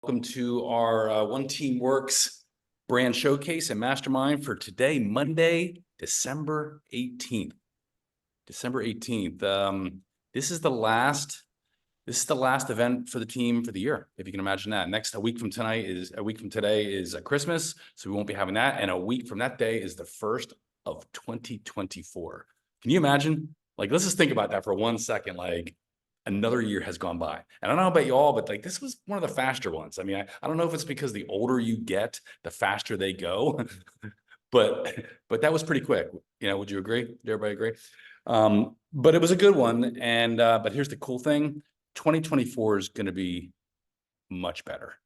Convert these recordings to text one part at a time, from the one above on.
Welcome to our OneTeamWorx brand showcase and mastermind for today, Monday, December 18th. December 18th. This is the last event for the team for the year, if you can imagine that. A week from today is Christmas, so we won't be having that. And a week from that day is the first of 2024. Can you imagine? Like, let's just think about that for 1 second. Like, another year has gone by. And I don't know about you all, but like this was one of the faster ones. I mean, I don't know if it's because the older you get, the faster they go, but that was pretty quick. You know, would you agree? Did everybody agree? But it was a good one. And but here's the cool thing: 2024 is going to be much better.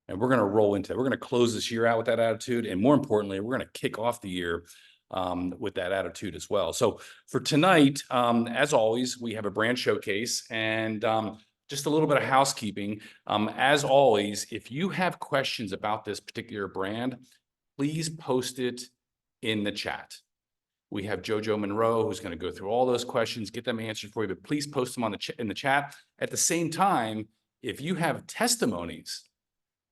And we're going to roll into it. We're going to close this year out with that attitude. And more importantly, we're going to kick off the year with that attitude as well. So for tonight, as always, we have a brand showcase and just a little bit of housekeeping. As always, if you have questions about this particular brand, please post it in the chat. We have Jojo Monroe, who's going to go through all those questions, get them answered for you, but please post them on in the chat. At the same time, if you have testimonies,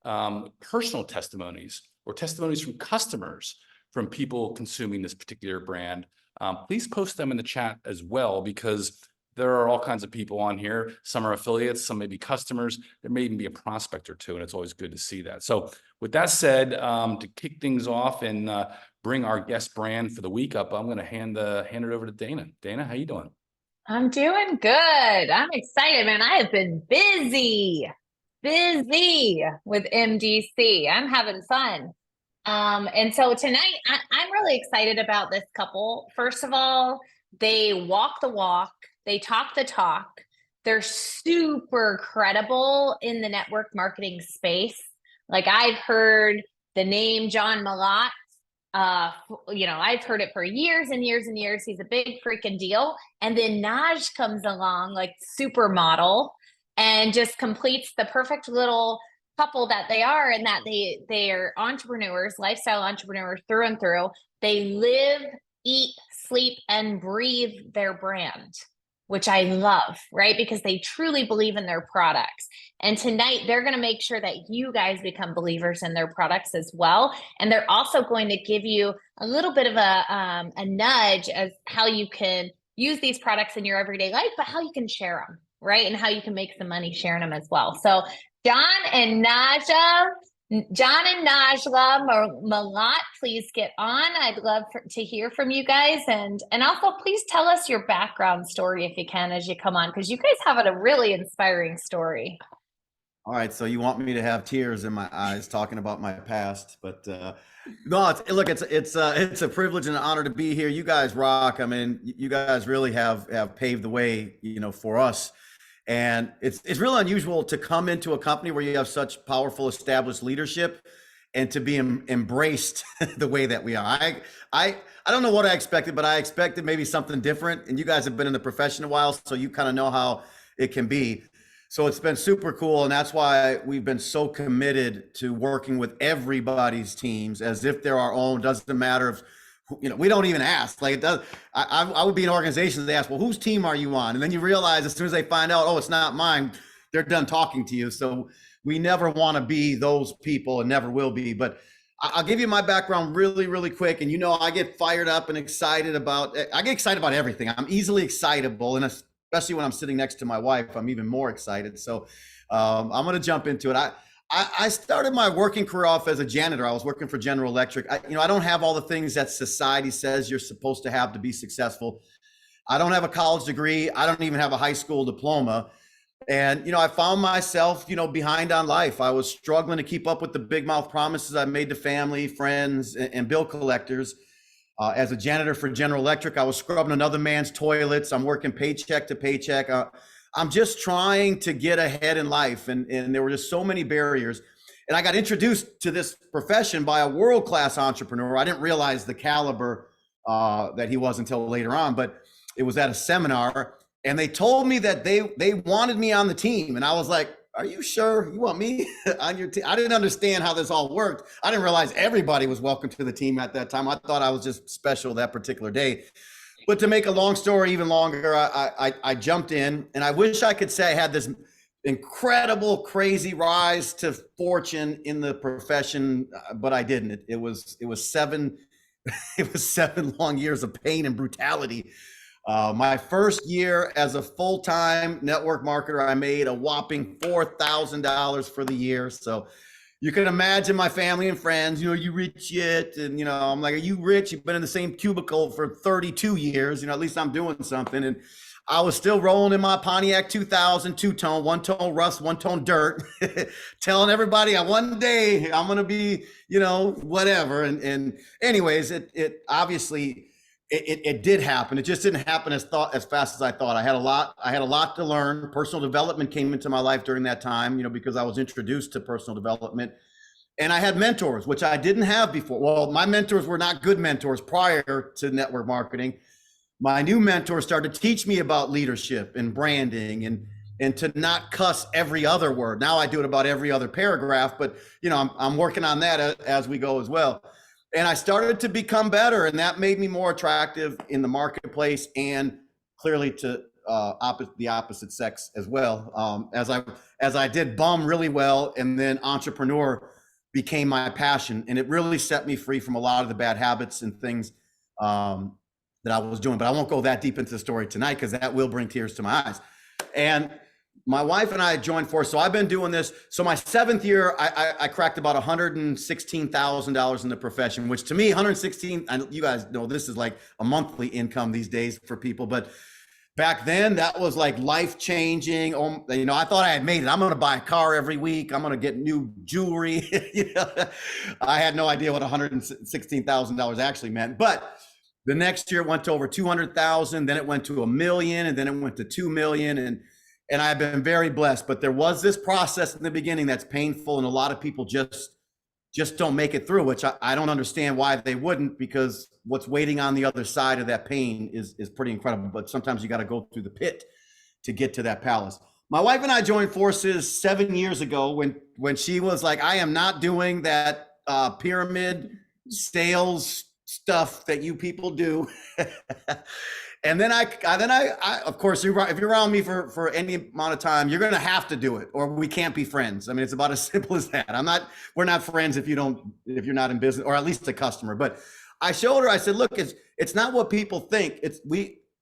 personal testimonies or testimonies from customers, from people consuming this particular brand, please post them in the chat as well, because there are all kinds of people on here. Some are affiliates, some may be customers. There may even be a prospect or two, and it's always good to see that. So with that said, to kick things off and bring our guest brand for the week up, I'm going to hand it over to Dana. Dana, how you doing? I'm doing good. I'm excited, man. I have been busy with MDC. I'm having fun. And so tonight I'm really excited about this couple. First of all, they walk the walk, they talk the talk. They're super credible in the network marketing space. Like, I've heard the name John Malott. I've heard it for years and years and years. He's a big freaking deal. And then Naj comes along, like supermodel, and just completes the perfect little couple that they are, and that they are entrepreneurs, lifestyle entrepreneurs through and through. They live, eat, sleep, and breathe their brand, which I love, right? Because they truly believe in their products. And tonight they're going to make sure that you guys become believers in their products as well. And they're also going to give you a little bit of a nudge as how you can use these products in your everyday life, but how you can share them, right? And how you can make some money sharing them as well. So John and Najla Malott, please get on. I'd love to hear from you guys. And also, please tell us your background story if you can as you come on, because you guys have a really inspiring story. All right, so you want me to have tears in my eyes talking about my past, but no, it's a privilege and an honor to be here. You guys rock. I mean, you guys really have paved the way, for us. And it's really unusual to come into a company where you have such powerful established leadership and to be embraced the way that we are. I don't know what I expected, but I expected maybe something different. And you guys have been in the profession a while, so you kind of know how it can be. So it's been super cool. And that's why we've been so committed to working with everybody's teams as if they're our own. Doesn't matter if, we don't even ask. Like, it does. I would be in organizations, they ask, well, whose team are you on? And then you realize as soon as they find out, oh, it's not mine, they're done talking to you. So we never want to be those people and never will be. But I'll give you my background really, really quick. And I get fired up and excited about everything. I'm easily excitable. And especially when I'm sitting next to my wife, I'm even more excited. So I'm going to jump into it. I started my working career off as a janitor. I was working for General Electric. I don't have all the things that society says you're supposed to have to be successful. I don't have a college degree. I don't even have a high school diploma. And, I found myself, behind on life. I was struggling to keep up with the big mouth promises I made to family, friends, and bill collectors. As a janitor for General Electric, I was scrubbing another man's toilets. I'm working paycheck to paycheck. I'm just trying to get ahead in life. And there were just so many barriers. And I got introduced to this profession by a world-class entrepreneur. I didn't realize the caliber that he was until later on, but it was at a seminar. And they told me that they wanted me on the team. And I was like, are you sure you want me on your team? I didn't understand how this all worked. I didn't realize everybody was welcome to the team at that time. I thought I was just special that particular day. But to make a long story even longer, I jumped in, and I wish I could say I had this incredible, crazy rise to fortune in the profession, but I didn't. It was 7 it was 7 long years of pain and brutality. My first year as a full-time network marketer, I made a whopping $4,000 for the year. So you can imagine my family and friends, you rich yet? And, I'm like, are you rich? You've been in the same cubicle for 32 years. At least I'm doing something. And I was still rolling in my Pontiac 2000 two-tone, one-tone rust, one-tone dirt, telling everybody one day I'm going to be, whatever. And anyways, it obviously it did happen. It just didn't happen as fast as I thought. I had a lot to learn. Personal development came into my life during that time, because I was introduced to personal development. And I had mentors, which I didn't have before. Well, my mentors were not good mentors prior to network marketing. My new mentor started to teach me about leadership and branding and to not cuss every other word. Now I do it about every other paragraph, but I'm working on that as we go as well. And I started to become better, and that made me more attractive in the marketplace and clearly to the opposite sex as well. As I did bum really well, and then entrepreneur became my passion, and it really set me free from a lot of the bad habits and things that I was doing. But I won't go that deep into the story tonight because that will bring tears to my eyes. And my wife and I joined forces. So I've been doing this. So my 7th year, I cracked about $116,000 in the profession, which to me, 116, and you guys know this is like a monthly income these days for people. But back then, that was like life changing. I thought I had made it. I'm going to buy a car every week. I'm going to get new jewelry. I had no idea what $116,000 actually meant. But the next year it went to over 200,000, then it went to $1 million, and then it went to 2 million. And I've been very blessed, but there was this process in the beginning that's painful. And a lot of people just don't make it through, which I don't understand why they wouldn't, because what's waiting on the other side of that pain is pretty incredible. But sometimes you got to go through the pit to get to that palace. My wife and I joined forces 7 years ago when she was like, I am not doing that pyramid sales stuff that you people do. And then I of course, if you're around me for any amount of time, you're going to have to do it, or we can't be friends. I mean, it's about as simple as that. We're not friends if you're not in business, or at least a customer. But I showed her, I said, look, it's not what people think.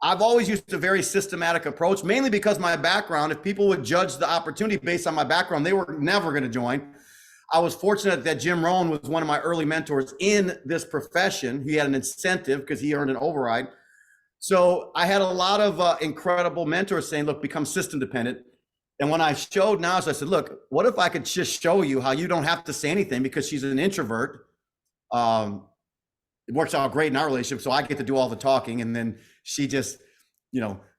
I've always used a very systematic approach, mainly because my background, if people would judge the opportunity based on my background, they were never going to join. I was fortunate that Jim Rohn was one of my early mentors in this profession. He had an incentive because he earned an override. So I had a lot of incredible mentors saying, look, become system dependent. And when I showed Naz, I said, look, what if I could just show you how you don't have to say anything, because she's an introvert. It works out great in our relationship. So I get to do all the talking. And then she just,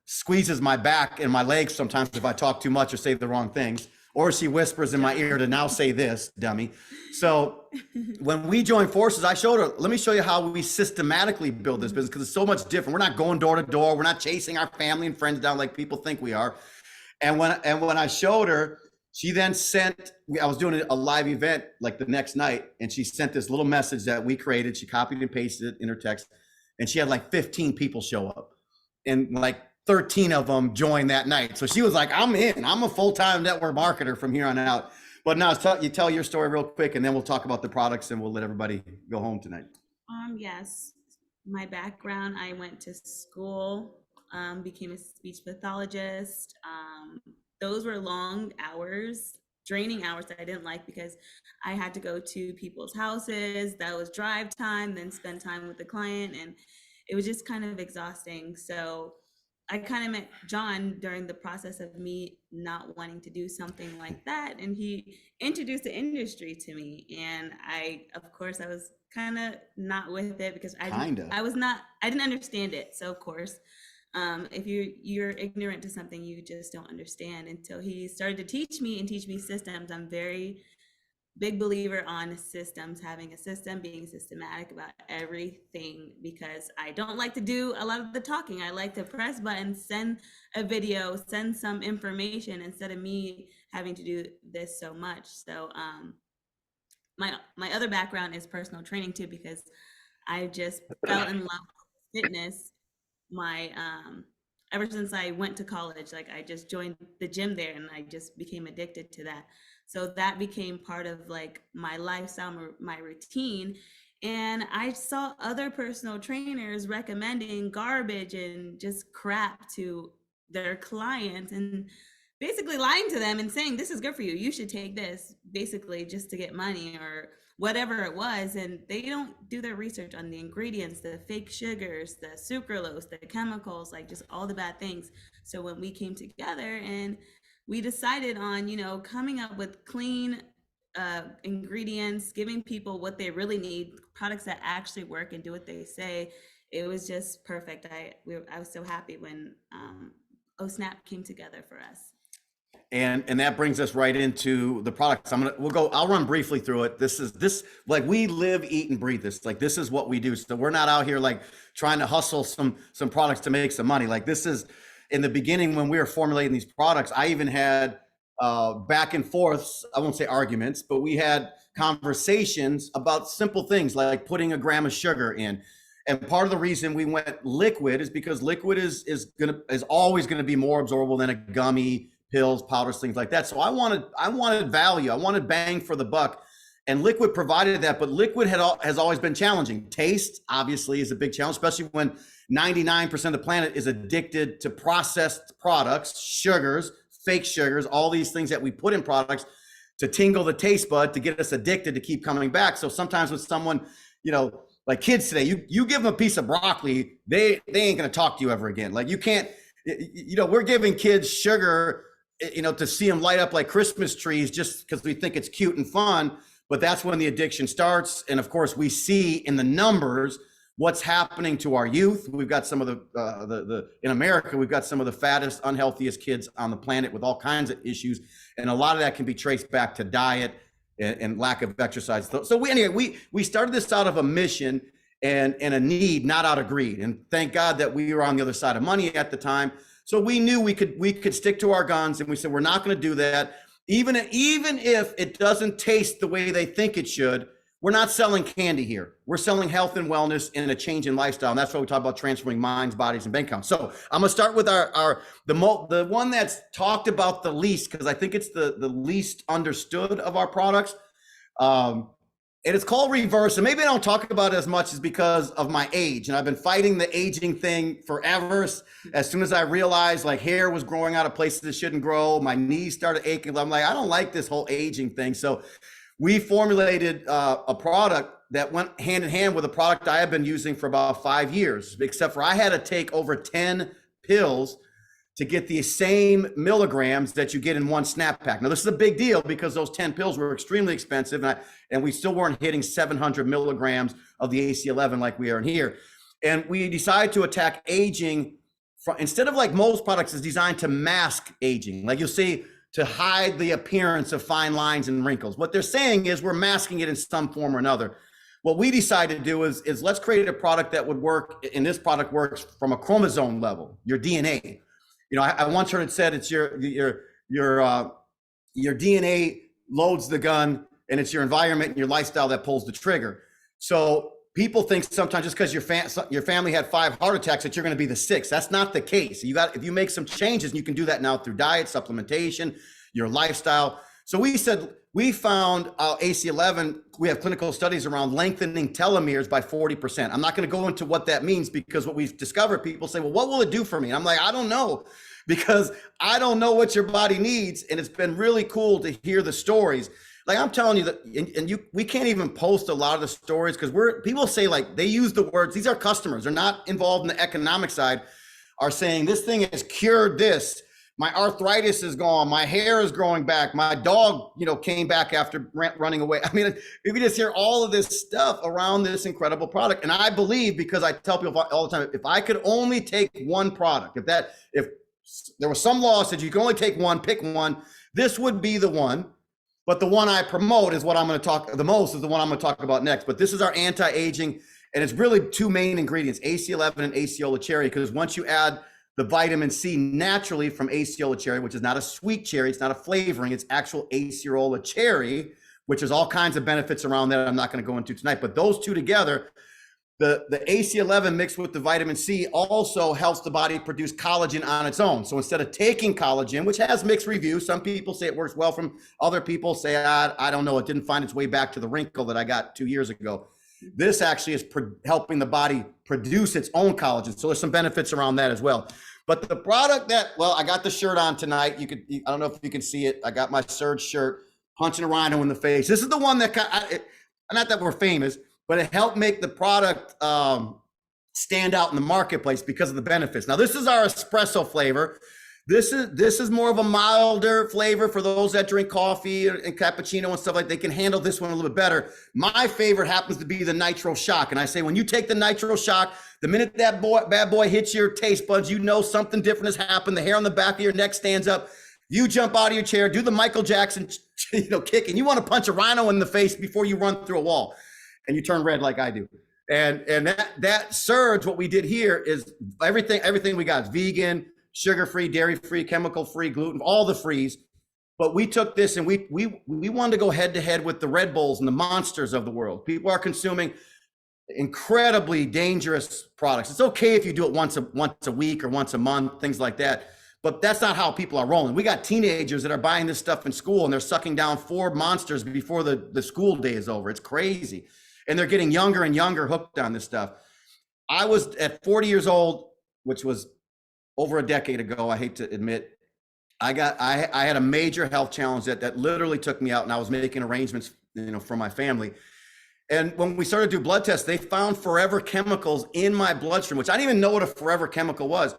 squeezes my back and my legs sometimes if I talk too much or say the wrong things. Or she whispers in my ear to now say this, dummy. So when we joined forces, I showed her, let me show you how we systematically build this business, because it's so much different. We're not going door to door. We're not chasing our family and friends down like people think we are. And when I showed her, she then I was doing a live event like the next night, and she sent this little message that we created. She copied and pasted it in her text, and she had like 15 people show up. And like 13 of them joined that night. So she was like, I'm in. I'm a full-time network marketer from here on out. But now you tell your story real quick, and then we'll talk about the products, and we'll let everybody go home tonight. Yes. My background, I went to school, became a speech pathologist. Those were long hours, draining hours that I didn't like, because I had to go to people's houses. That was drive time, then spend time with the client, and it was just kind of exhausting. So I kind of met John during the process of me not wanting to do something like that. And he introduced the industry to me. And of course, I was kind of not with it, because I didn't understand it. So of course, if you're ignorant to something, you just don't understand until he started to teach me systems. I'm very big believer on systems, having a system, being systematic about everything, because I don't like to do a lot of the talking. I like to press buttons, send a video, send some information, instead of me having to do this so much. So my other background is personal training too, because I just fell in love with fitness. My ever since I went to college. Like I just joined the gym there and I just became addicted to that. So that became part of like my lifestyle, my routine. And I saw other personal trainers recommending garbage and just crap to their clients and basically lying to them and saying, this is good for you. You should take this, basically just to get money or whatever it was. And they don't do their research on the ingredients, the fake sugars, the sucralose, the chemicals, like just all the bad things. So when we came together and we decided on, coming up with clean ingredients, giving people what they really need, products that actually work and do what they say, it was just perfect. I was so happy when OSNAP came together for us. And that brings us right into the products. I'll run briefly through it. This like we live, eat, and breathe this. Like this is what we do. So we're not out here like trying to hustle some products to make some money. Like this is in the beginning when we were formulating these products, I even had back and forths, I won't say arguments, but we had conversations about simple things like putting a gram of sugar in. And part of the reason we went liquid is because liquid is always going to be more absorbable than a gummy, pills, powders, things like that. So I wanted value. I wanted bang for the buck. And liquid provided that, but liquid has always been challenging. Taste, obviously, is a big challenge, especially when 99% of the planet is addicted to processed products, sugars, fake sugars, all these things that we put in products to tingle the taste bud, to get us addicted, to keep coming back. So sometimes with someone, like kids today, you give them a piece of broccoli, they ain't gonna talk to you ever again. Like you can't, we're giving kids sugar, to see them light up like Christmas trees just because we think it's cute and fun. But that's when the addiction starts. And of course, we see in the numbers what's happening to our youth. We've got some of in America, we've got some of the fattest, unhealthiest kids on the planet with all kinds of issues. And a lot of that can be traced back to diet and lack of exercise. So we started this out of a mission and a need, not out of greed. And thank God that we were on the other side of money at the time. So we knew we could stick to our guns, and we said, we're not going to do that. Even if it doesn't taste the way they think it should, we're not selling candy here. We're selling health and wellness and a change in lifestyle. And that's why we talk about transforming minds, bodies, and bank accounts. So I'm going to start with the one that's talked about the least, because I think it's the least understood of our products. And it's called Reverse. And maybe I don't talk about it as much as because of my age. And I've been fighting the aging thing forever. As soon as I realized like hair was growing out of places it shouldn't grow, my knees started aching. I'm like, I don't like this whole aging thing. So we formulated a product that went hand in hand with a product I have been using for about 5 years, except for I had to take over 10 pills to get the same milligrams that you get in one snap pack. Now, this is a big deal because those 10 pills were extremely expensive, and we still weren't hitting 700 milligrams of the AC11 like we are in here. And we decided to attack aging instead of like most products is designed to mask aging. Like you'll see, to hide the appearance of fine lines and wrinkles. What they're saying is we're masking it in some form or another. What we decided to do is let's create a product that would work, and this product works from a chromosome level, your DNA. I once heard it said it's your DNA loads the gun, and it's your environment and your lifestyle that pulls the trigger. So people think sometimes just because your family had 5 heart attacks that you're going to be the 6th. That's not the case. If you make some changes, and you can do that now through diet, supplementation, your lifestyle. So we said we found AC11. We have clinical studies around lengthening telomeres by 40%. I'm not going to go into what that means because what we've discovered, people say, well, what will it do for me? And I'm like, I don't know, because I don't know what your body needs. And it's been really cool to hear the stories. Like I'm telling you that, we can't even post a lot of the stories because people say like they use the words. These are customers. They're not involved in the economic side. Are saying this thing has cured this. My arthritis is gone. My hair is growing back. My dog, came back after running away. I mean, if you just hear all of this stuff around this incredible product, and I believe, because I tell people all the time, if I could only take one product, if there was some law that said you can only take one, pick one, this would be the one. But the one I promote is what I'm going to talk the most is the one I'm going to talk about next. But this is our anti-aging, and it's really 2 main ingredients, AC11 and aceola cherry, because once you add the vitamin C naturally from aceola cherry, which is not a sweet cherry, it's not a flavoring, it's actual acerola cherry, which is all kinds of benefits around that I'm not going to go into tonight. But those two together, The AC11 mixed with the vitamin C also helps the body produce collagen on its own. So instead of taking collagen, which has mixed reviews, some people say it works well from, other people say, I don't know, it didn't find its way back to the wrinkle that I got 2 years ago. This actually is helping the body produce its own collagen. So there's some benefits around that as well. But the product that, well, I got the shirt on tonight. I don't know if you can see it. I got my Surge shirt, punching a rhino in the face. This is the one that, not that we're famous, but it helped make the product stand out in the marketplace because of the benefits. Now, this is our espresso flavor. This is more of a milder flavor for those that drink coffee and cappuccino and stuff like that. They can handle this one a little bit better. My favorite happens to be the Nitro Shock. And I say, when you take the Nitro Shock, the minute that bad boy hits your taste buds, you know something different has happened. The hair on the back of your neck stands up. You jump out of your chair, do the Michael Jackson, kick, and you want to punch a rhino in the face before you run through a wall. And you turn red like I do. And that Surge, what we did here is everything we got is vegan, sugar-free, dairy-free, chemical-free, gluten, all the frees. But we took this and we wanted to go head-to-head with the Red Bulls and the Monsters of the world. People are consuming incredibly dangerous products. It's okay if you do it once a week or once a month, things like that. But that's not how people are rolling. We got teenagers that are buying this stuff in school and they're sucking down 4 Monsters before the school day is over. It's crazy. And they're getting younger and younger hooked on this stuff. I was at 40 years old, which was over a decade ago, I hate to admit. I had a major health challenge that literally took me out, and I was making arrangements, for my family. And when we started to do blood tests, they found forever chemicals in my bloodstream, which I didn't even know what a forever chemical was.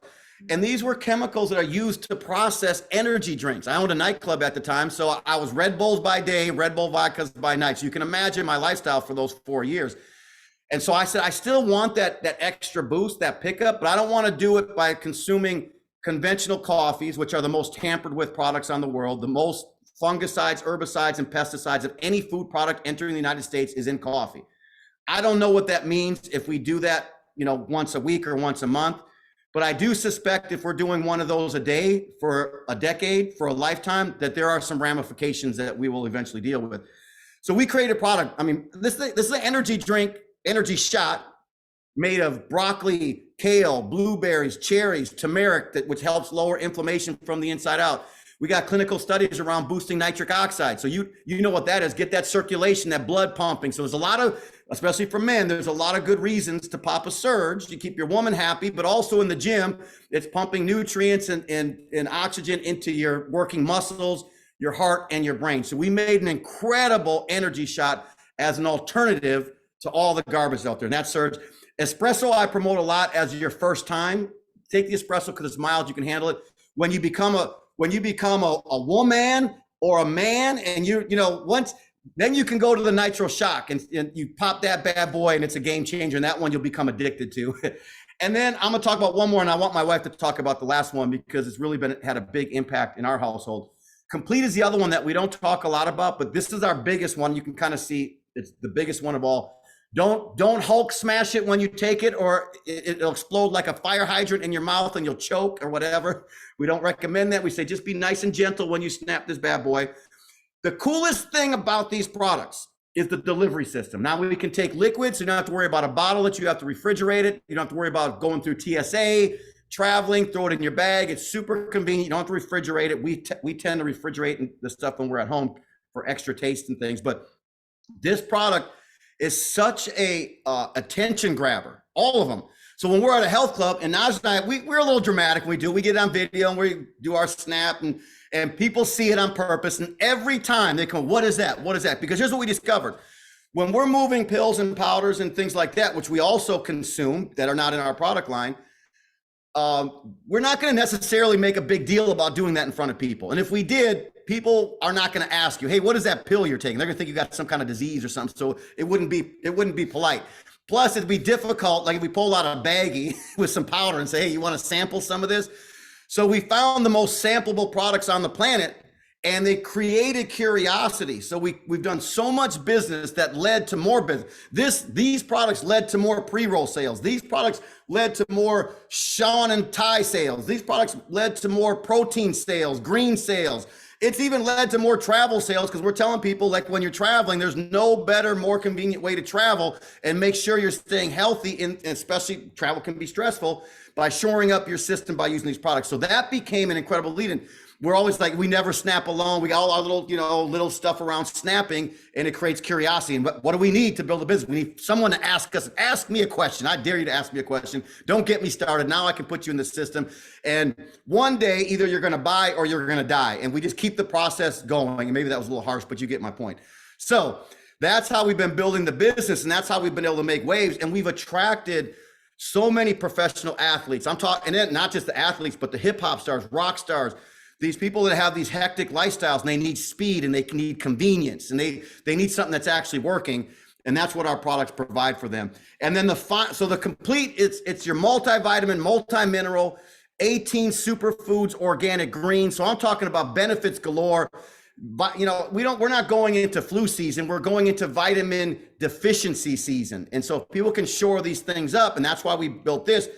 And these were chemicals that are used to process energy drinks. I owned a nightclub at the time, so I was Red Bulls by day, Red Bull vodkas by night. So you can imagine my lifestyle for those 4 years. And so I said, I still want that extra boost, that pickup, but I don't want to do it by consuming conventional coffees, which are the most tampered with products on the world. The most fungicides, herbicides, and pesticides of any food product entering the United States is in coffee. I don't know what that means if we do that, once a week or once a month. But I do suspect if we're doing one of those a day for a decade, for a lifetime, that there are some ramifications that we will eventually deal with. So we created a product. I mean, this is an energy drink, energy shot made of broccoli, kale, blueberries, cherries, turmeric, which helps lower inflammation from the inside out. We got clinical studies around boosting nitric oxide. So you know what that is, get that circulation, that blood pumping. So there's a lot of, especially for men, there's a lot of good reasons to pop a Surge to keep your woman happy, but also in the gym, it's pumping nutrients and oxygen into your working muscles, your heart, and your brain. So we made an incredible energy shot as an alternative to all the garbage out there. And that Surge. Espresso, I promote a lot as your first time. Take the espresso because it's mild, you can handle it. When you become a woman or a man, and then you can go to the Nitro Shock and you pop that bad boy, and it's a game changer. And that one you'll become addicted to. And then I'm gonna talk about one more, and I want my wife to talk about the last one because it's really had a big impact in our household. Complete is the other one that we don't talk a lot about, but this is our biggest one. You can kind of see it's the biggest one of all. Don't Hulk smash it when you take it, or it'll explode like a fire hydrant in your mouth and you'll choke or whatever. We don't recommend that. We say just be nice and gentle when you snap this bad boy. The coolest thing about these products is the delivery system. Now we can take liquids, so you don't have to worry about a bottle that you have to refrigerate it. You don't have to worry about going through TSA, traveling, throw it in your bag. It's super convenient. You don't have to refrigerate it. We tend to refrigerate the stuff when we're at home for extra taste and things. But this product is such a attention grabber, all of them. So when we're at a health club, and Naj and I, we're a little dramatic. We get it on video and we do our snap, and people see it on purpose. And every time they come, what is that? What is that? Because here's what we discovered. When we're moving pills and powders and things like that, which we also consume that are not in our product line, we're not going to necessarily make a big deal about doing that in front of people. And if we did, people are not going to ask you, hey, what is that pill you're taking? They're going to think you got some kind of disease or something. So it wouldn't be polite. Plus, it'd be difficult, like if we pull out a baggie with some powder and say, hey, you want to sample some of this? So we found the most sampleable products on the planet, and they created curiosity. So we've done so much business that led to more business. These products led to more pre-roll sales. These products led to more Sean and Ty sales. These products led to more protein sales, green sales. It's even led to more travel sales because we're telling people, like, when you're traveling, there's no better, more convenient way to travel and make sure you're staying healthy. And especially travel can be stressful, by shoring up your system by using these products. So that became an incredible lead in. We're always like, we never snap alone. We got all our little, little stuff around snapping, and it creates curiosity. And what do we need to build a business? We need someone to ask me a question. I dare you to ask me a question. Don't get me started. Now I can put you in the system. And one day, either you're going to buy or you're going to die. And we just keep the process going. And maybe that was a little harsh, but you get my point. So that's how we've been building the business. And that's how we've been able to make waves. And we've attracted so many professional athletes. I'm talking, and then not just the athletes, but the hip hop stars, rock stars, these people that have these hectic lifestyles, and they need speed and they need convenience, and they need something that's actually working. And that's what our products provide for them. And then the complete, it's your multivitamin, multi-mineral, 18 superfoods, organic green. So I'm talking about benefits galore. But we're not going into flu season. We're going into vitamin deficiency season. And so people can shore these things up. And that's why we built this.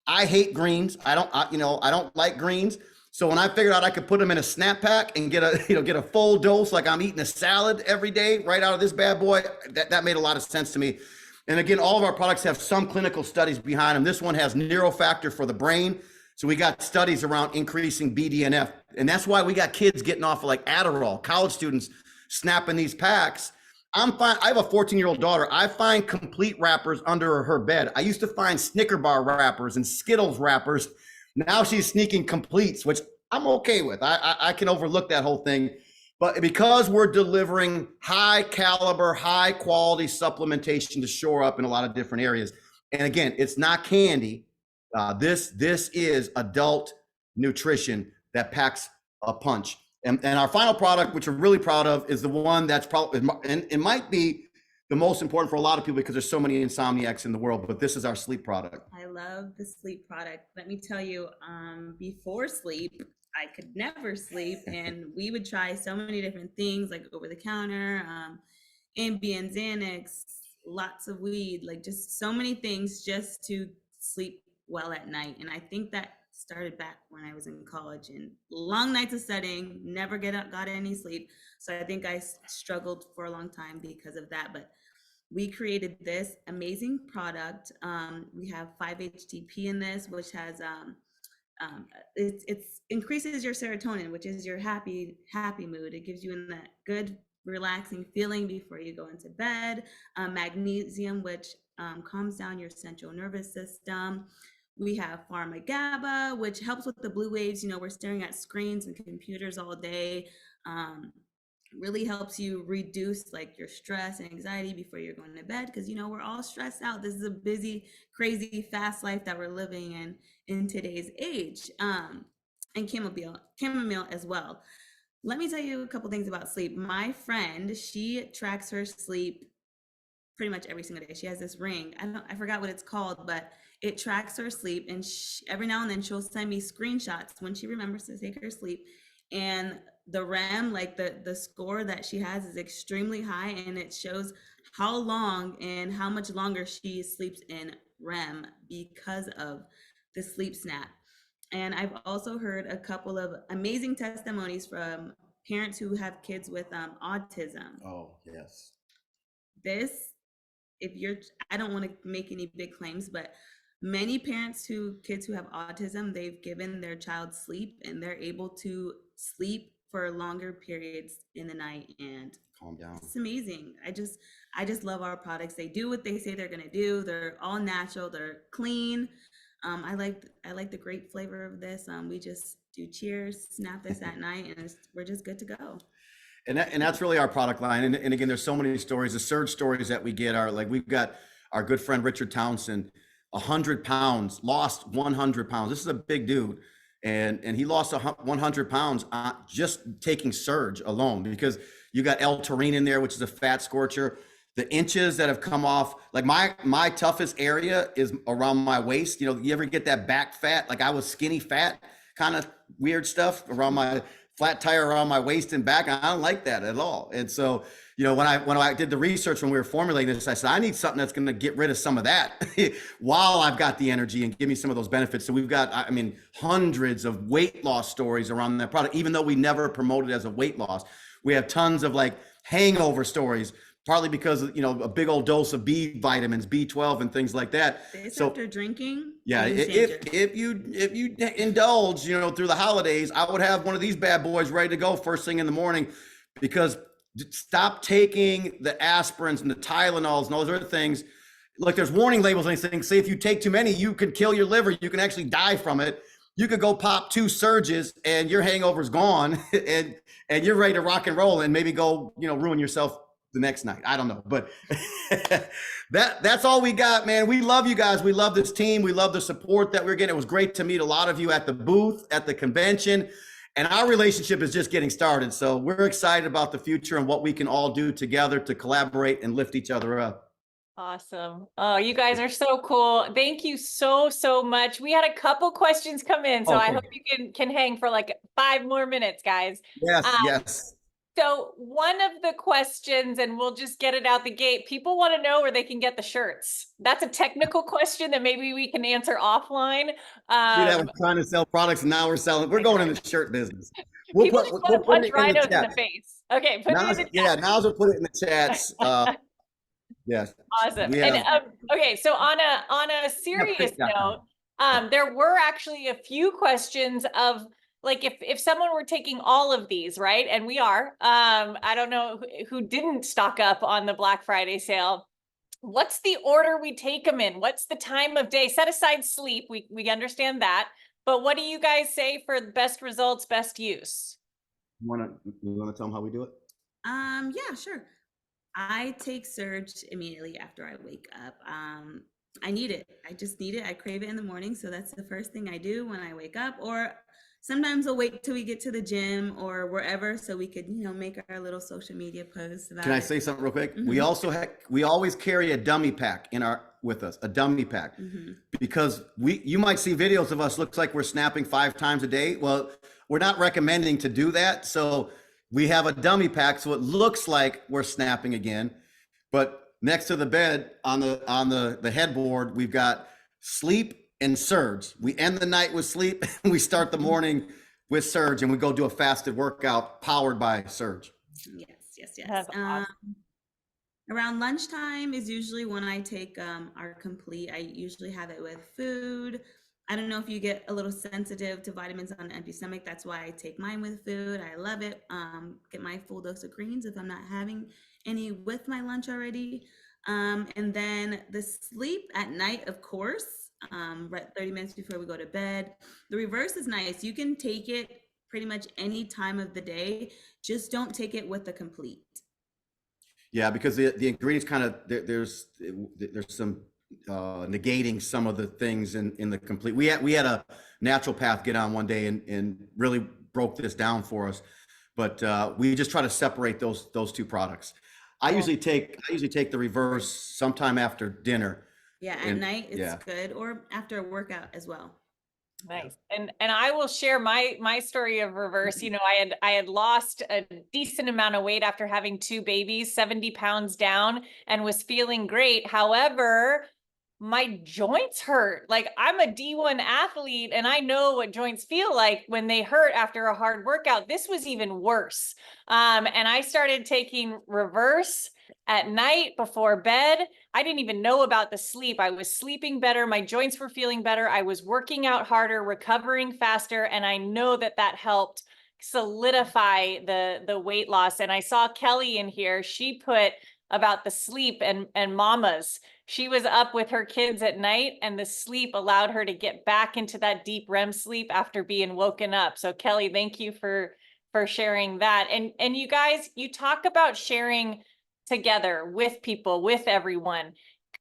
I hate greens. I don't like greens. So when I figured out I could put them in a snap pack and get a full dose, like I'm eating a salad every day right out of this bad boy, that made a lot of sense to me. And again, all of our products have some clinical studies behind them. This one has neurofactor for the brain. So we got studies around increasing BDNF. And that's why we got kids getting off of like Adderall, college students snapping these packs. I'm fine. I have a 14-year-old daughter. I find complete wrappers under her bed. I used to find Snicker bar wrappers and Skittles wrappers. Now she's sneaking completes, which I'm okay with. I can overlook that whole thing. But because we're delivering high caliber, high quality supplementation to shore up in a lot of different areas. And again, it's not candy. This is adult nutrition that packs a punch. And our final product, which we're really proud of, is the one that's probably, and it might be the most important for a lot of people because there's so many insomniacs in the world, but this is our sleep product. I love the sleep product. Let me tell you, before sleep, I could never sleep, and we would try so many different things, like over the counter, Ambien, Xanax, lots of weed, like just so many things just to sleep well at night. And I think that started back when I was in college, and long nights of studying, never got any sleep. So I think I struggled for a long time because of that. But we created this amazing product. We have 5-HTP in this, which has it increases your serotonin, which is your happy mood. It gives you in that good relaxing feeling before you go into bed. Magnesium, which calms down your central nervous system. We have pharma GABA, which helps with the blue waves. We're staring at screens and computers all day. Really helps you reduce like your stress and anxiety before you're going to bed, because we're all stressed out. This is a busy, crazy, fast life that we're living in today's age. And chamomile as well. Let me tell you a couple things about sleep. My friend, she tracks her sleep pretty much every single day. She has this ring. I forgot what it's called, but it tracks her sleep. And every now and then she'll send me screenshots when she remembers to take her sleep. And the REM, like the score that she has, is extremely high, and it shows how long and how much longer she sleeps in REM because of the sleep snap. And I've also heard a couple of amazing testimonies from parents who have kids with autism. Oh, yes. I don't want to make any big claims, but many kids who have autism, they've given their child sleep, and they're able to sleep for longer periods in the night and calm down. It's amazing. I just love our products. They do what they say they're gonna do. They're all natural. They're clean. I like the grape flavor of this. We just do cheers, snap this at night, and we're just good to go. And that's really our product line. And again, there's so many stories. The surge stories that we get are like, we've got our good friend Richard Townsend, 100 pounds, lost 100 pounds. This is a big dude. And he lost 100 pounds just taking surge alone, because you got L-taurine in there, which is a fat scorcher. The inches that have come off, like my toughest area is around my waist. You ever get that back fat? Like I was skinny fat, kind of weird stuff around my flat tire around my waist and back. I don't like that at all. And so you know, when I did the research when we were formulating this, I said, I need something that's going to get rid of some of that while I've got the energy and give me some of those benefits. So we've got, I mean, hundreds of weight loss stories around that product, even though we never promoted it as a weight loss. We have tons of like hangover stories, partly because, you know, a big old dose of B vitamins, B12 and things like that. This So after drinking. yeah, game changer. if you indulge, you know, through the holidays, I would have one of these bad boys ready to go first thing in the morning, because stop taking the aspirins and the Tylenols and all those other things. Like, there's warning labels and things say if you take too many, you could kill your liver. You can actually die from it. You could go pop 2 surges and your hangover's gone, and you're ready to rock and roll and maybe go, you know, ruin yourself the next night. I don't know, but that's all we got, man. We love you guys. We love this team. We love the support that we're getting. It was great to meet a lot of you at the booth, at the convention, and our relationship is just getting started. So we're excited about the future and what we can all do together to collaborate and lift each other up. Awesome. Oh, you guys are so cool. Thank you so, so much. We had a couple questions come in, so I Okay. hope you can hang for like 5 more minutes, guys. Yes, Um, yes. So one of the questions, and we'll just get it out the gate, people want to know where they can get the shirts. That's a technical question that maybe we can answer offline. That was trying to sell products, and now we're selling. We're going in the shirt business. We'll People put, just we'll want to put punch it in the rhinos in chat. the face. Okay, put it in Now's, the chat. yeah, now's we'll put it in the chats. Yes. Awesome. We And have- okay, so on a serious Yeah. note, there were actually a few questions of like if someone were taking all of these, right? And we are. I don't know who didn't stock up on the Black Friday sale. What's the order we take them in? What's the time of day? Set aside sleep. We understand that. But what do you guys say for the best results, best use? You wanna tell them how we do it? Yeah, sure. I take Surge immediately after I wake up. I need it. I just need it. I crave it in the morning. So that's the first thing I do when I wake up. Or sometimes I'll wait till we get to the gym or wherever so we could, you know, make our little social media posts about Can I it. say something real quick? Mhm. We also we always carry a dummy pack with us, a dummy pack, Mhm. because you might see videos of us looks like we're snapping 5 times a day. Well, we're not recommending to do that. So we have a dummy pack, so it looks like we're snapping again. But next to the bed on the headboard, we've got sleep and Surge. We end the night with sleep and we start the morning with Surge, and we go do a fasted workout powered by Surge. Yes. That's awesome. Around lunchtime is usually when I take our complete. I usually have it with food. I don't know if you get a little sensitive to vitamins on an empty stomach. That's why I take mine with food. I love it. Get my full dose of greens if I'm not having any with my lunch already. And then the sleep at night, of course, right 30 minutes before we go to bed. The reverse is nice. You can take it pretty much any time of the day. Just don't take it with the complete. Yeah, because the ingredients kind of there's some negating some of the things in the complete. We had a naturopath get on one day and really broke this down for us, but we just try to separate those 2 products. I usually take the reverse sometime after dinner. Yeah, at And- night it's yeah. good, or after a workout as well. Nice. And I will share my story of reverse. You know, I had lost a decent amount of weight after having 2 babies, 70 pounds down, and was feeling great. However, my joints hurt. Like, I'm a D1 athlete and I know what joints feel like when they hurt after a hard workout. This was even worse. And I started taking reverse at night before bed. I didn't even know about the sleep. I was sleeping better. My joints were feeling better. I was working out harder, recovering faster. And I know that helped solidify the weight loss. And I saw Kelly in here. She put about the sleep and mamas. She was up with her kids at night, and the sleep allowed her to get back into that deep REM sleep after being woken up. So Kelly, thank you for sharing that. And you guys, you talk about sharing together with people, with everyone.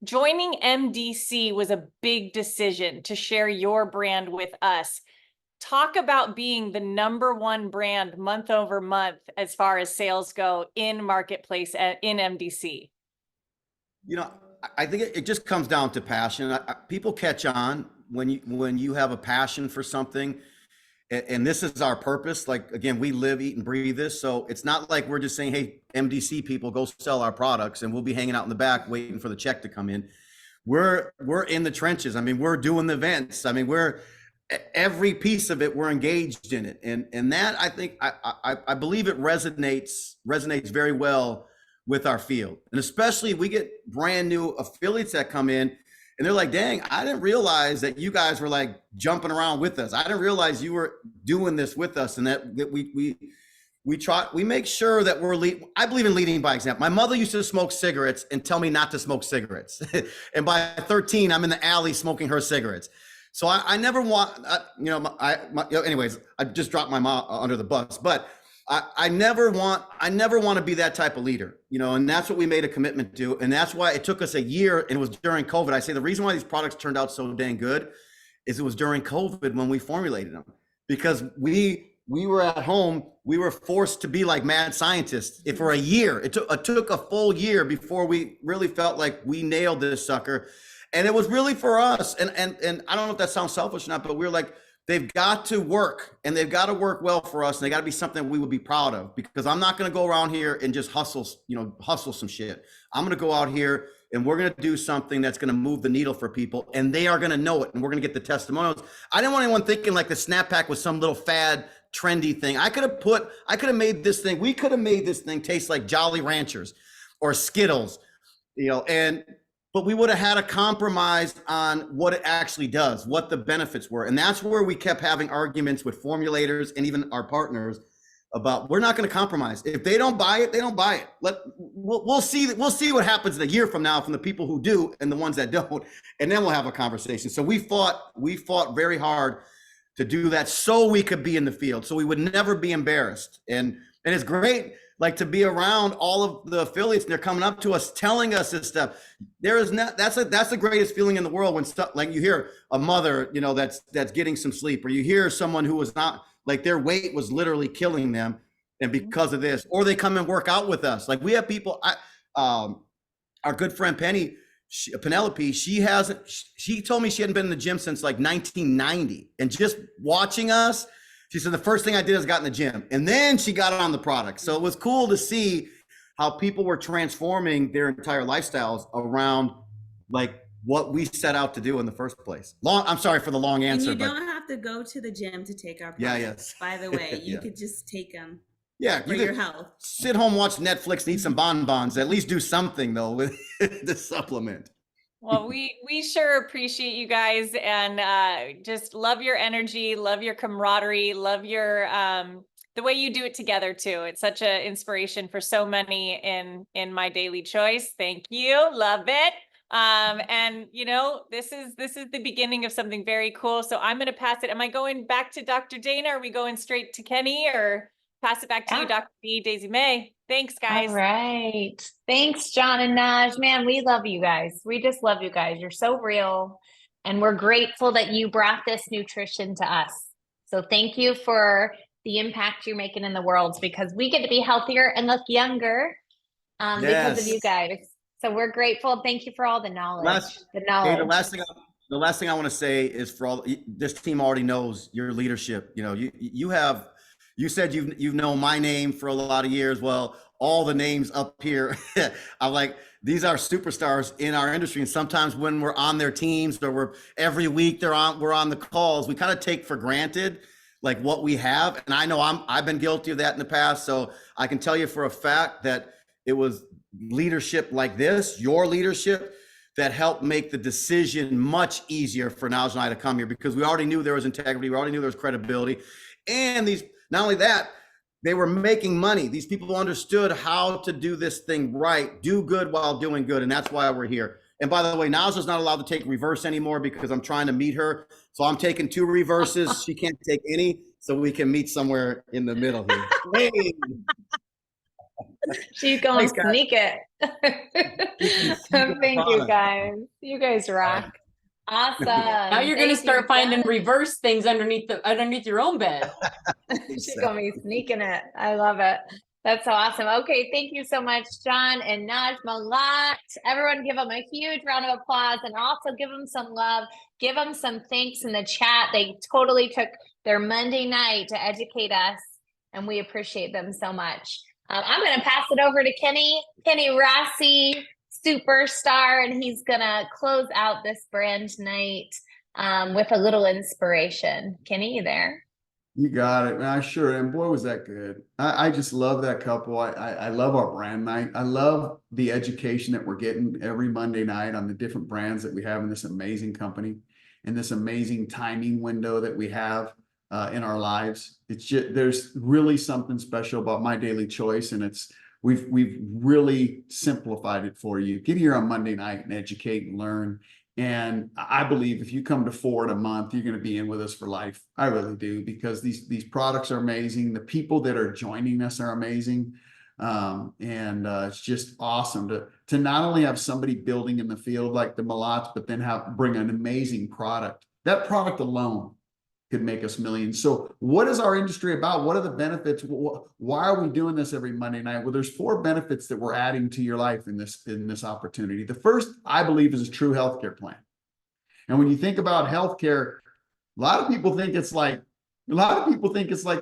Joining MDC was a big decision to share your brand with us. Talk about being the #1 brand month over month as far as sales go in marketplace in MDC. You know, I think it just comes down to passion. People catch on when you have a passion for something. And this is our purpose. Like, again, we live, eat, and breathe this. So it's not like we're just saying, hey, MDC people, go sell our products, and we'll be hanging out in the back waiting for the check to come in. We're in the trenches. I mean, we're doing the events. I mean, we're every piece of it, we're engaged in it. And that, I think, I believe it resonates very well with our field. And especially we get brand new affiliates that come in and they're like, dang, I didn't realize that you guys were like jumping around with us. I didn't realize you were doing this with us, and that we make sure that we're I believe in leading by example. My mother used to smoke cigarettes and tell me not to smoke cigarettes. And by 13, I'm in the alley smoking her cigarettes. So I never want, anyways, I just dropped my mom under the bus, but I never want to be that type of leader, and that's what we made a commitment to. And that's why it took us a year, and it was during COVID. I say the reason why these products turned out so dang good is it was during COVID when we formulated them, because we were at home. We were forced to be like mad scientists for a year. It took a full year before we really felt like we nailed this sucker. And it was really for us. And I don't know if that sounds selfish or not, but we're like, they've got to work, and they've got to work well for us. And they got to be something we would be proud of, because I'm not going to go around here and just hustle some shit. I'm going to go out here and we're going to do something that's going to move the needle for people, and they are going to know it. And we're going to get the testimonials. I didn't want anyone thinking like the Snap Pack was some little fad, trendy thing. I could have made this thing. We could have made this thing taste like Jolly Ranchers or Skittles, but we would have had a compromise on what it actually does, what the benefits were. And that's where we kept having arguments with formulators and even our partners about, we're not going to compromise. If they don't buy it, they don't buy it. We'll see what happens a year from now from the people who do and the ones that don't, and then we'll have a conversation. So we fought very hard to do that so we could be in the field, so we would never be embarrassed. And it's great, like, to be around all of the affiliates, and they're coming up to us, telling us this stuff. That's the greatest feeling in the world, when stuff like you hear a mother, that's getting some sleep, or you hear someone who was not, like, their weight was literally killing them, and because of this, or they come and work out with us. Like, we have people, our good friend Penelope, she told me she hadn't been in the gym since like 1990, and just watching us, she said the first thing I did is got in the gym, and then she got on the product. So it was cool to see how people were transforming their entire lifestyles around like what we set out to do in the first place. I'm sorry for the long answer. And you don't have to go to the gym to take our products. Yeah, yes. By the way, you could just take them. Yeah, for your health. Sit home, watch Netflix, and eat some bonbons. At least do something though with the supplement. Well, we sure appreciate you guys, and just love your energy, love your camaraderie, love your the way you do it together too. It's such an inspiration for so many in my daily choice. Thank you, love it. And this is the beginning of something very cool. So I'm going to pass it. Am I going back to Dr. Dana? Are we going straight to Kenny, or pass it back to you, Dr. B, Daisy May? Thanks, guys. All right. Thanks, John and Naj. Man, we love you guys. We just love you guys. You're so real. And we're grateful that you brought this nutrition to us. So thank you for the impact you're making in the world, because we get to be healthier and look younger because of you guys. So we're grateful. Thank you for all the knowledge. Hey, the last thing I want to say is, for all this team already knows your leadership. You said you've known my name for a lot of years. Well, all the names up here, I'm like, these are superstars in our industry. And sometimes when we're on their teams, or every week we're on the calls, we kind of take for granted like what we have. And I know I've been guilty of that in the past. So I can tell you for a fact that it was leadership like this, your leadership, that helped make the decision much easier for Naj and I to come here, because we already knew there was integrity. We already knew there was credibility. And not only that, they were making money. These people understood how to do this thing right, do good while doing good. And that's why we're here. And by the way, Naza's not allowed to take reverse anymore, because I'm trying to meet her. So I'm taking 2 reverses. She can't take any. So we can meet somewhere in the middle here. Hey. She's going to sneak it. Thank you, guys. You guys rock. Awesome. Now you're going to start finding reverse things underneath your own bed. She's going to be sneaking it. I love it. That's so awesome. Okay. Thank you so much, John and Naj Malat. Everyone give them a huge round of applause, and also give them some love. Give them some thanks in the chat. They totally took their Monday night to educate us, and we appreciate them so much. I'm going to pass it over to Kenny Rossi, superstar, and he's going to close out this brand night with a little inspiration. Kenny, you there? You got it, man. I sure am. Boy, was that good. I just love that couple. I love our brand night. I love the education that we're getting every Monday night on the different brands that we have in this amazing company and this amazing timing window that we have in our lives. It's just, there's really something special about My Daily Choice, and we've really simplified it for you. Get here on Monday night and educate and learn. And I believe if you come to 4 in a month, you're going to be in with us for life. I really do, because these products are amazing. The people that are joining us are amazing. It's just awesome to not only have somebody building in the field like the Malats, but then bring an amazing product. That product alone could make us millions. So what is our industry about? What are the benefits? Why are we doing this every Monday night? Well, there's 4 benefits that we're adding to your life in this opportunity. The first, I believe, is a true healthcare plan. And when you think about healthcare, a lot of people think it's like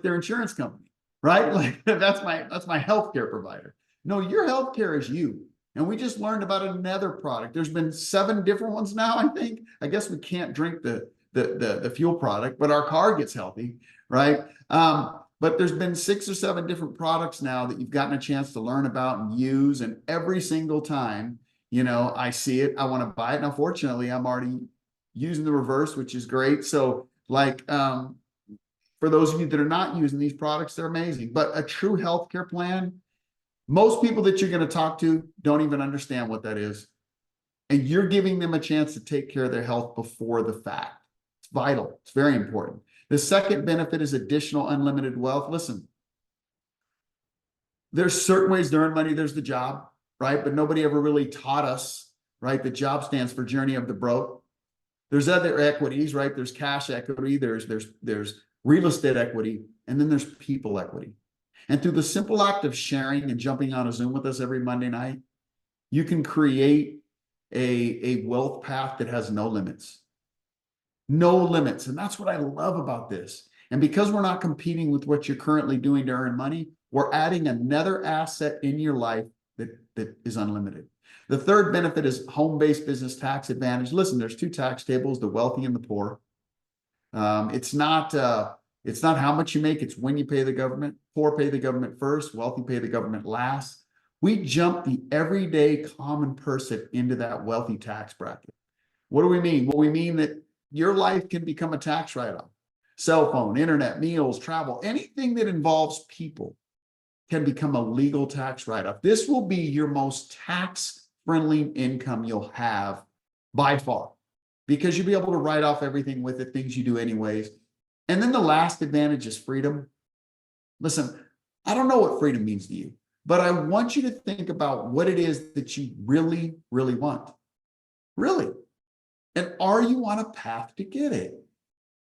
their insurance company, right? Like that's my healthcare provider. No, your healthcare is you. And we just learned about another product. There's been 7 different ones now, I think. I guess we can't drink the fuel product, but our car gets healthy, right? But there's been 6 or 7 different products now that you've gotten a chance to learn about and use. And every single time, I see it, I want to buy it. Now, fortunately, I'm already using the reverse, which is great. So like, for those of you that are not using these products, they're amazing. But a true healthcare plan, most people that you're going to talk to don't even understand what that is. And you're giving them a chance to take care of their health before the fact. Vital. It's very important. The second benefit is additional unlimited wealth. Listen, there's certain ways to earn money. There's the job, right? But nobody ever really taught us, right? The job stands for Journey of the Broke. There's other equities, right? There's cash equity. There's real estate equity, and then there's people equity. And through the simple act of sharing and jumping on a Zoom with us every Monday night, you can create a wealth path that has no limits. No limits. And that's what I love about this. And because we're not competing with what you're currently doing to earn money, we're adding another asset in your life that is unlimited. The third benefit is home-based business tax advantage. Listen, there's 2 tax tables, the wealthy and the poor. It's not how much you make, it's when you pay the government. Poor pay the government first, wealthy pay the government last. We jump the everyday common person into that wealthy tax bracket. What do we mean? Well, we mean that your life can become a tax write-off. Cell phone, internet, meals, travel, anything that involves people can become a legal tax write-off. This will be your most tax-friendly income you'll have by far, because you'll be able to write off everything with it, things you do anyways. And then the last advantage is freedom. Listen, I don't know what freedom means to you, but I want you to think about what it is that you really, really want. Really. And are you on a path to get it?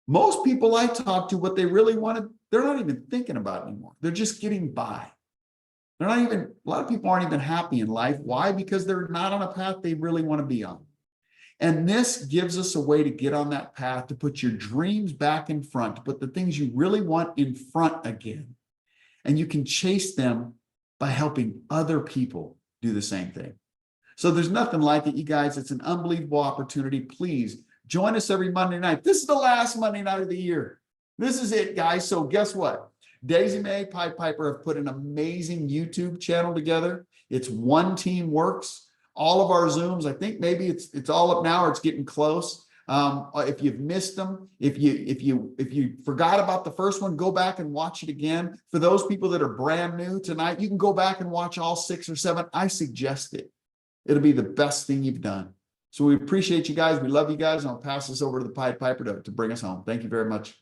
Most people I talk to, what they really wanted, they're not even thinking about it anymore. They're just getting by. A lot of people aren't even happy in life. Why? Because they're not on a path they really want to be on. And this gives us a way to get on that path, to put your dreams back in front, to put the things you really want in front again. And you can chase them by helping other people do the same thing. So there's nothing like it, you guys. It's an unbelievable opportunity. Please join us every Monday night. This is the last Monday night of the year. This is it, guys. So guess what? Daisy Mae, Pied Piper have put an amazing YouTube channel together. It's OneTeamWorx. All of our Zooms, I think maybe it's all up now, or it's getting close. If you've missed them, if you forgot about the first one, go back and watch it again. For those people that are brand new tonight, you can go back and watch all 6 or 7. I suggest it. It'll be the best thing you've done. So we appreciate you guys. We love you guys. And I'll pass this over to the Pied Piper to bring us home. Thank you very much.